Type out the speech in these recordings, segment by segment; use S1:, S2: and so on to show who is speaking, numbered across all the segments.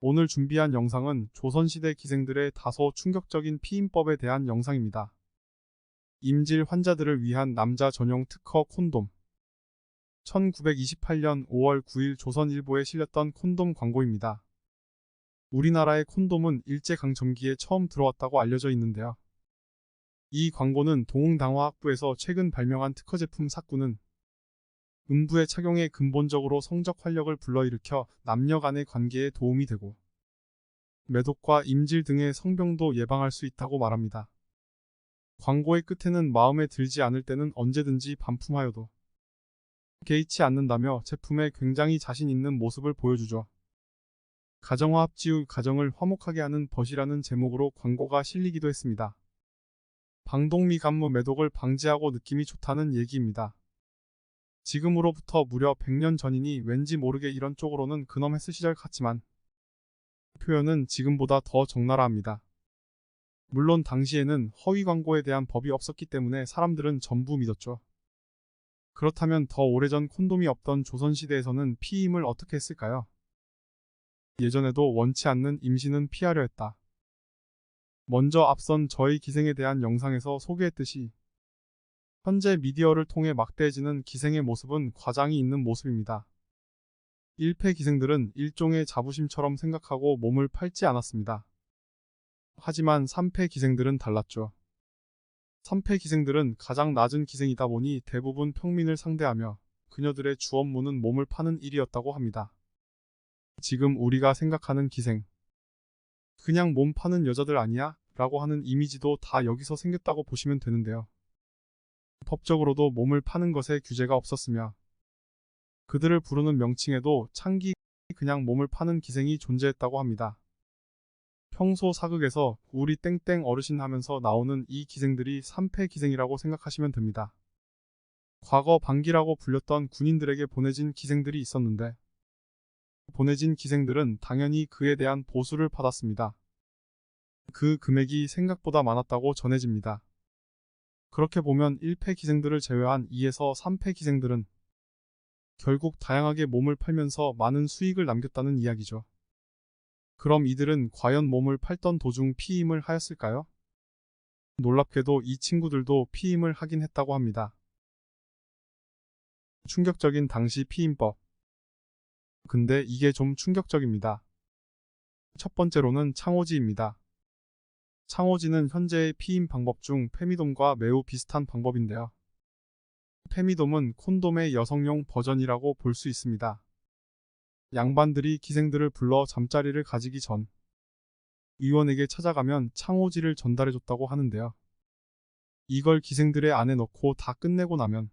S1: 오늘 준비한 영상은 조선시대 기생들의 다소 충격적인 피임법에 대한 영상입니다. 임질 환자들을 위한 남자 전용 특허 콘돔. 1928년 5월 9일 조선일보에 실렸던 콘돔 광고입니다. 우리나라의 콘돔은 일제강점기에 처음 들어왔다고 알려져 있는데요. 이 광고는 동흥당화학부에서 최근 발명한 특허 제품 사꾸는 음부의 착용에 근본적으로 성적 활력을 불러일으켜 남녀 간의 관계에 도움이 되고 매독과 임질 등의 성병도 예방할 수 있다고 말합니다. 광고의 끝에는 마음에 들지 않을 때는 언제든지 반품하여도 개의치 않는다며 제품에 굉장히 자신 있는 모습을 보여주죠. 가정화합지우 가정을 화목하게 하는 벗이라는 제목으로 광고가 실리기도 했습니다. 방독미 간무 매독을 방지하고 느낌이 좋다는 얘기입니다. 지금으로부터 무려 100년 전이니 왠지 모르게 이런 쪽으로는 근엄했을 시절 같지만 표현은 지금보다 더 적나라합니다. 물론 당시에는 허위 광고에 대한 법이 없었기 때문에 사람들은 전부 믿었죠. 그렇다면 더 오래전 콘돔이 없던 조선시대에서는 피임을 어떻게 했을까요? 예전에도 원치 않는 임신은 피하려 했다. 먼저 앞선 저희 기생에 대한 영상에서 소개했듯이 현재 미디어를 통해 막대해지는 기생의 모습은 과장이 있는 모습입니다. 1패 기생들은 일종의 자부심처럼 생각하고 몸을 팔지 않았습니다. 하지만 3패 기생들은 달랐죠. 3패 기생들은 가장 낮은 기생이다 보니 대부분 평민을 상대하며 그녀들의 주 업무는 몸을 파는 일이었다고 합니다. 지금 우리가 생각하는 기생, 그냥 몸 파는 여자들 아니야? 라고 하는 이미지도 다 여기서 생겼다고 보시면 되는데요. 법적으로도 몸을 파는 것에 규제가 없었으며 그들을 부르는 명칭에도 창기 그냥 몸을 파는 기생이 존재했다고 합니다. 평소 사극에서 우리 땡땡 어르신 하면서 나오는 이 기생들이 3패 기생이라고 생각하시면 됩니다. 과거 방기라고 불렸던 군인들에게 보내진 기생들이 있었는데 보내진 기생들은 당연히 그에 대한 보수를 받았습니다. 그 금액이 생각보다 많았다고 전해집니다. 그렇게 보면 1패 기생들을 제외한 2에서 3패 기생들은 결국 다양하게 몸을 팔면서 많은 수익을 남겼다는 이야기죠. 그럼 이들은 과연 몸을 팔던 도중 피임을 하였을까요? 놀랍게도 이 친구들도 피임을 하긴 했다고 합니다. 충격적인 당시 피임법. 근데 이게 좀 충격적입니다. 첫 번째로는 창호지입니다. 창호지는 현재의 피임 방법 중 페미돔과 매우 비슷한 방법인데요. 페미돔은 콘돔의 여성용 버전이라고 볼 수 있습니다. 양반들이 기생들을 불러 잠자리를 가지기 전 의원에게 찾아가면 창호지를 전달해줬다고 하는데요. 이걸 기생들의 안에 넣고 다 끝내고 나면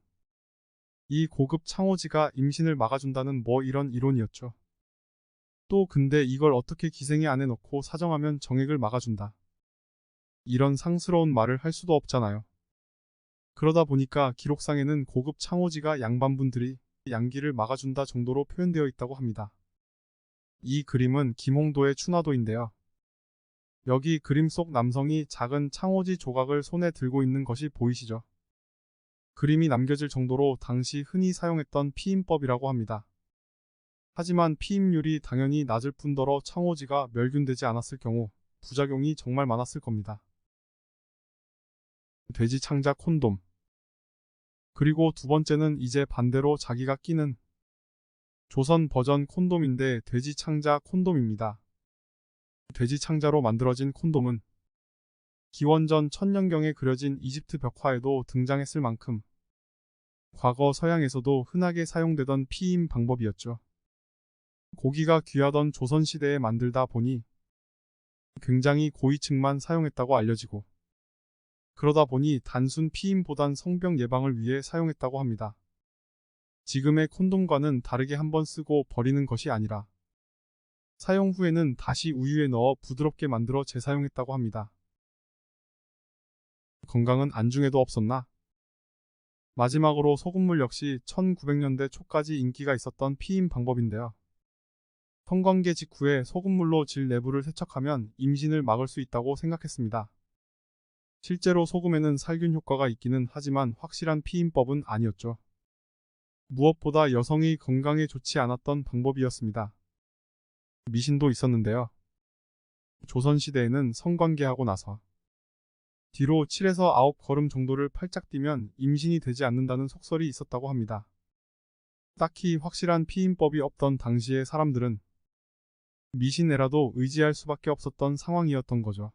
S1: 이 고급 창호지가 임신을 막아준다는 뭐 이런 이론이었죠. 또 근데 이걸 어떻게 기생의 안에 넣고 사정하면 정액을 막아준다. 이런 상스러운 말을 할 수도 없잖아요. 그러다 보니까 기록상에는 고급 창호지가 양반분들이 양기를 막아준다 정도로 표현되어 있다고 합니다. 이 그림은 김홍도의 춘화도인데요. 여기 그림 속 남성이 작은 창호지 조각을 손에 들고 있는 것이 보이시죠? 그림이 남겨질 정도로 당시 흔히 사용했던 피임법이라고 합니다. 하지만 피임률이 당연히 낮을 뿐더러 창호지가 멸균되지 않았을 경우 부작용이 정말 많았을 겁니다. 돼지 창자 콘돔. 그리고 두 번째는 이제 반대로 자기가 끼는 조선 버전 콘돔인데 돼지 창자 콘돔입니다. 돼지 창자로 만들어진 콘돔은 기원전 천년경에 그려진 이집트 벽화에도 등장했을 만큼 과거 서양에서도 흔하게 사용되던 피임 방법이었죠. 고기가 귀하던 조선시대에 만들다 보니 굉장히 고위층만 사용했다고 알려지고 그러다 보니 단순 피임보단 성병 예방을 위해 사용했다고 합니다. 지금의 콘돔과는 다르게 한번 쓰고 버리는 것이 아니라 사용 후에는 다시 우유에 넣어 부드럽게 만들어 재사용했다고 합니다. 건강은 안중에도 없었나? 마지막으로 소금물 역시 1900년대 초까지 인기가 있었던 피임 방법인데요. 성관계 직후에 소금물로 질 내부를 세척하면 임신을 막을 수 있다고 생각했습니다. 실제로 소금에는 살균 효과가 있기는 하지만 확실한 피임법은 아니었죠. 무엇보다 여성의 건강에 좋지 않았던 방법이었습니다. 미신도 있었는데요. 조선시대에는 성관계하고 나서 뒤로 7에서 9걸음 정도를 팔짝 뛰면 임신이 되지 않는다는 속설이 있었다고 합니다. 딱히 확실한 피임법이 없던 당시의 사람들은 미신에라도 의지할 수밖에 없었던 상황이었던 거죠.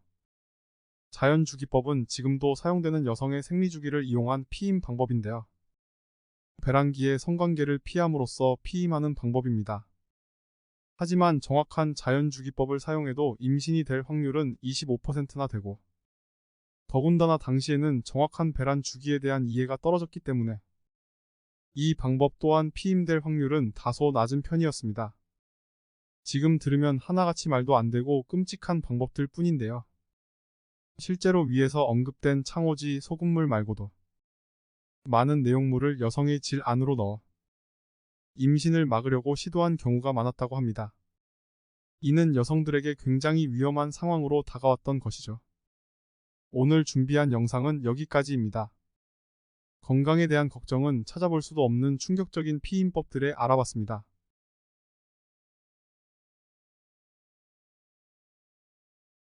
S1: 자연주기법은 지금도 사용되는 여성의 생리주기를 이용한 피임 방법인데요. 배란기의 성관계를 피함으로써 피임하는 방법입니다. 하지만 정확한 자연주기법을 사용해도 임신이 될 확률은 25%나 되고, 더군다나 당시에는 정확한 배란 주기에 대한 이해가 떨어졌기 때문에 이 방법 또한 피임될 확률은 다소 낮은 편이었습니다. 지금 들으면 하나같이 말도 안 되고 끔찍한 방법들 뿐인데요. 실제로 위에서 언급된 창호지 소금물 말고도 많은 내용물을 여성의 질 안으로 넣어 임신을 막으려고 시도한 경우가 많았다고 합니다. 이는 여성들에게 굉장히 위험한 상황으로 다가왔던 것이죠. 오늘 준비한 영상은 여기까지입니다. 건강에 대한 걱정은 찾아볼 수도 없는 충격적인 피임법들에 알아봤습니다.